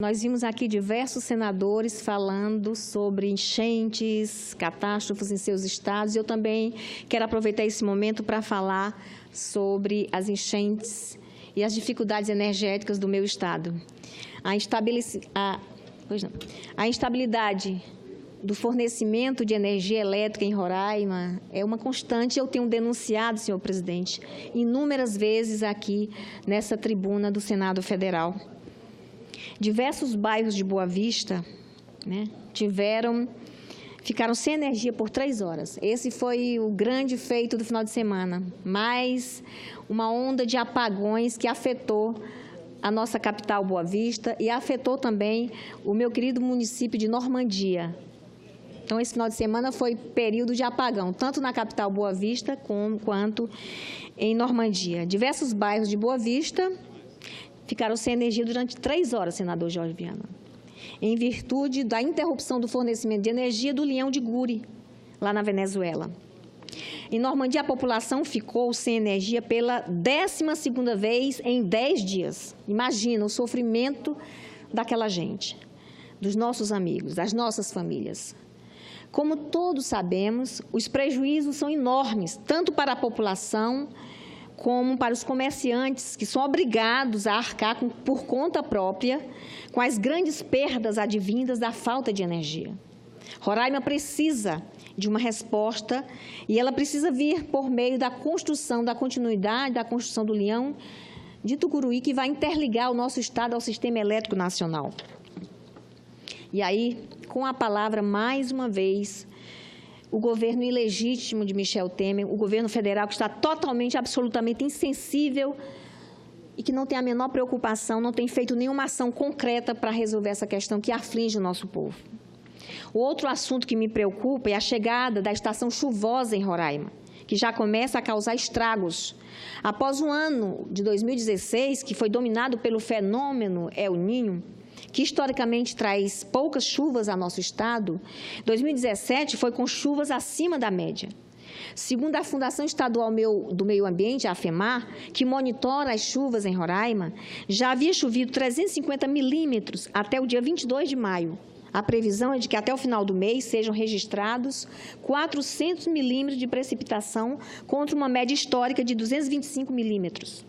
Nós vimos aqui diversos senadores falando sobre enchentes, catástrofes em seus estados. Eu também quero aproveitar esse momento para falar sobre as enchentes e as dificuldades energéticas do meu estado. A instabilidade do fornecimento de energia elétrica em Roraima é uma constante. Eu tenho denunciado, senhor presidente, inúmeras vezes aqui nessa tribuna do Senado Federal. Diversos bairros de Boa Vista, ficaram sem energia por 3 horas. Esse foi o grande feito do final de semana. Mais uma onda de apagões que afetou a nossa capital, Boa Vista, e afetou também o meu querido município de Normandia. Então, esse final de semana foi período de apagão, tanto na capital Boa Vista quanto em Normandia. Diversos bairros de Boa Vista ficaram sem energia durante 3 horas, senador Jorge Viana, em virtude da interrupção do fornecimento de energia do Leão de Guri, lá na Venezuela. Em Normandia, a população ficou sem energia pela 12ª vez em 10 dias. Imagina o sofrimento daquela gente, dos nossos amigos, das nossas famílias. Como todos sabemos, os prejuízos são enormes, tanto para a população como para os comerciantes, que são obrigados a arcar por conta própria com as grandes perdas advindas da falta de energia. Roraima precisa de uma resposta e ela precisa vir por meio da construção, da continuidade da construção do Leão de Tucuruí, que vai interligar o nosso estado ao sistema elétrico nacional. E aí, com a palavra, mais uma vez, o governo ilegítimo de Michel Temer, o governo federal que está totalmente, absolutamente insensível e que não tem a menor preocupação, não tem feito nenhuma ação concreta para resolver essa questão que aflige o nosso povo. O outro assunto que me preocupa é a chegada da estação chuvosa em Roraima, que já começa a causar estragos. Após o ano de 2016, que foi dominado pelo fenômeno El Niño, que historicamente traz poucas chuvas ao nosso estado, 2017 foi com chuvas acima da média. Segundo a Fundação Estadual do Meio Ambiente, a FEMAR, que monitora as chuvas em Roraima, já havia chovido 350 milímetros até o dia 22 de maio. A previsão é de que até o final do mês sejam registrados 400 milímetros de precipitação contra uma média histórica de 225 milímetros.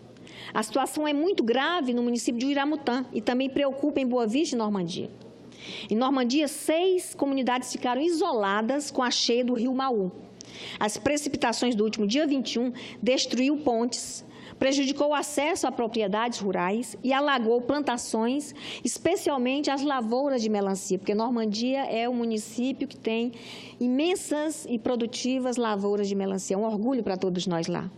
A situação é muito grave no município de Uiramutã e também preocupa em Boa Vista e Normandia. Em Normandia, 6 comunidades ficaram isoladas com a cheia do rio Maú. As precipitações do último dia 21 destruiu pontes, prejudicou o acesso a propriedades rurais e alagou plantações, especialmente as lavouras de melancia, porque Normandia é um município que tem imensas e produtivas lavouras de melancia. É um orgulho para todos nós lá.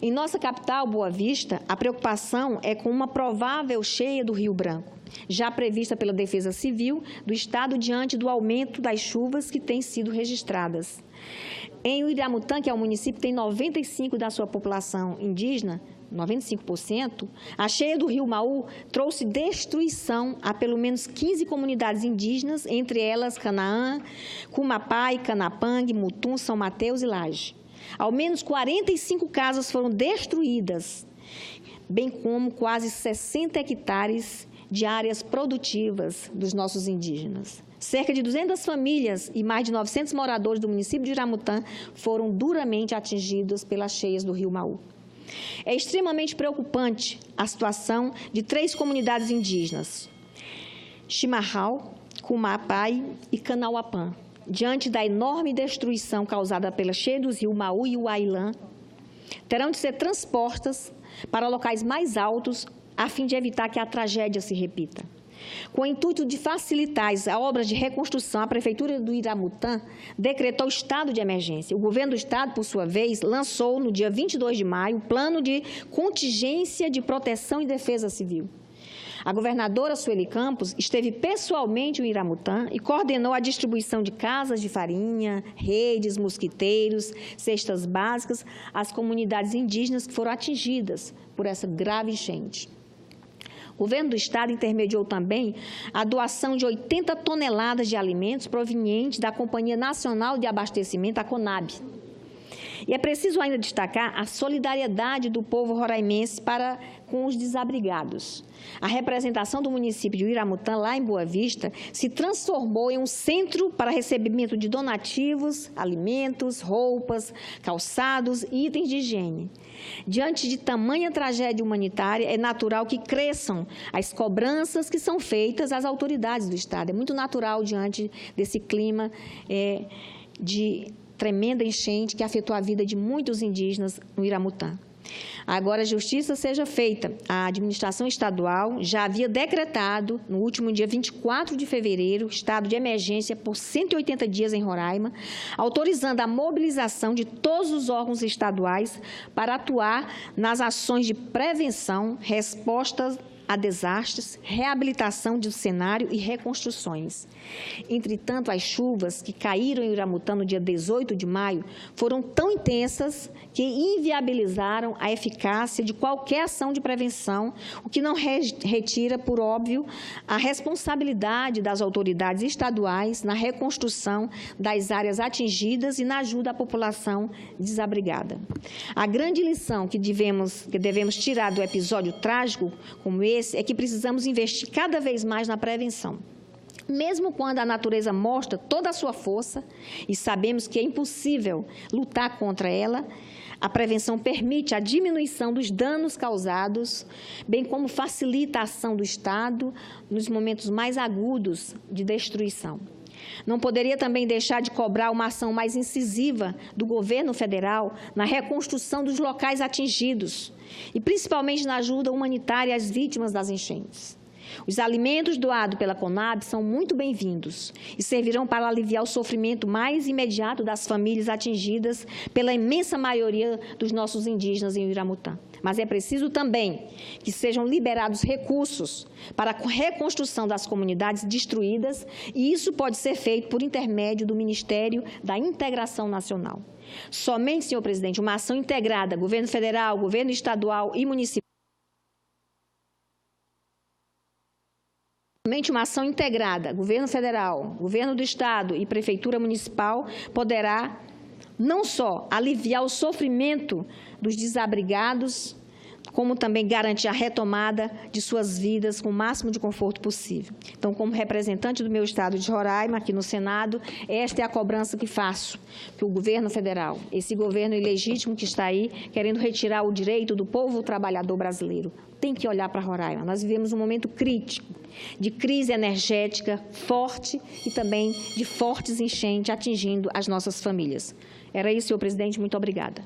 Em nossa capital, Boa Vista, a preocupação é com uma provável cheia do Rio Branco, já prevista pela Defesa Civil do Estado diante do aumento das chuvas que têm sido registradas. Em Uiramutã, que é um município que tem 95% da sua população indígena, 95%, a cheia do rio Maú trouxe destruição a pelo menos 15 comunidades indígenas, entre elas Canaã, Cumapai, Canapangue, Mutum, São Mateus e Laje. Ao menos 45 casas foram destruídas, bem como quase 60 hectares de áreas produtivas dos nossos indígenas. Cerca de 200 famílias e mais de 900 moradores do município de Uiramutã foram duramente atingidos pelas cheias do rio Maú. É extremamente preocupante a situação de 3 comunidades indígenas, Chimarrau, Cumapai e Canauapã, diante da enorme destruição causada pela cheia dos rios Maú e Uailã, terão de ser transpostas para locais mais altos a fim de evitar que a tragédia se repita. Com o intuito de facilitar as obras de reconstrução, a Prefeitura do Uiramutã decretou estado de emergência. O governo do estado, por sua vez, lançou no dia 22 de maio o plano de contingência de proteção e defesa civil. A governadora Sueli Campos esteve pessoalmente em Uiramutã e coordenou a distribuição de casas de farinha, redes, mosquiteiros, cestas básicas às comunidades indígenas que foram atingidas por essa grave enchente. O governo do estado intermediou também a doação de 80 toneladas de alimentos provenientes da Companhia Nacional de Abastecimento, a CONAB. E é preciso ainda destacar a solidariedade do povo roraimense para com os desabrigados. A representação do município de Uiramutã, lá em Boa Vista, se transformou em um centro para recebimento de donativos, alimentos, roupas, calçados e itens de higiene. Diante de tamanha tragédia humanitária, é natural que cresçam as cobranças que são feitas às autoridades do Estado. É muito natural diante desse clima de tremenda enchente que afetou a vida de muitos indígenas no Uiramutã. Agora, a justiça seja feita. A administração estadual já havia decretado, no último dia 24 de fevereiro, estado de emergência por 180 dias em Roraima, autorizando a mobilização de todos os órgãos estaduais para atuar nas ações de prevenção, respostas a desastres, reabilitação do cenário e reconstruções. Entretanto, as chuvas que caíram em Uiramutã no dia 18 de maio foram tão intensas que inviabilizaram a eficácia de qualquer ação de prevenção, o que não retira, por óbvio, a responsabilidade das autoridades estaduais na reconstrução das áreas atingidas e na ajuda à população desabrigada. A grande lição que devemos tirar do episódio trágico como esse é que precisamos investir cada vez mais na prevenção. Mesmo quando a natureza mostra toda a sua força e sabemos que é impossível lutar contra ela, a prevenção permite a diminuição dos danos causados, bem como facilita a ação do Estado nos momentos mais agudos de destruição. Não poderia também deixar de cobrar uma ação mais incisiva do governo federal na reconstrução dos locais atingidos e principalmente na ajuda humanitária às vítimas das enchentes. Os alimentos doados pela Conab são muito bem-vindos e servirão para aliviar o sofrimento mais imediato das famílias atingidas pela imensa maioria dos nossos indígenas em Uiramutã. Mas é preciso também que sejam liberados recursos para a reconstrução das comunidades destruídas, e isso pode ser feito por intermédio do Ministério da Integração Nacional. Somente, senhor presidente, uma ação integrada, governo federal, governo estadual e municipal, somente uma ação integrada, governo federal, governo do estado e prefeitura municipal, poderá não só aliviar o sofrimento dos desabrigados, como também garantir a retomada de suas vidas com o máximo de conforto possível. Então, como representante do meu estado de Roraima, aqui no Senado, esta é a cobrança que faço, que o governo federal, esse governo ilegítimo que está aí, querendo retirar o direito do povo trabalhador brasileiro, tem que olhar para Roraima. Nós vivemos um momento crítico de crise energética forte e também de fortes enchentes atingindo as nossas famílias. Era isso, senhor presidente. Muito obrigada.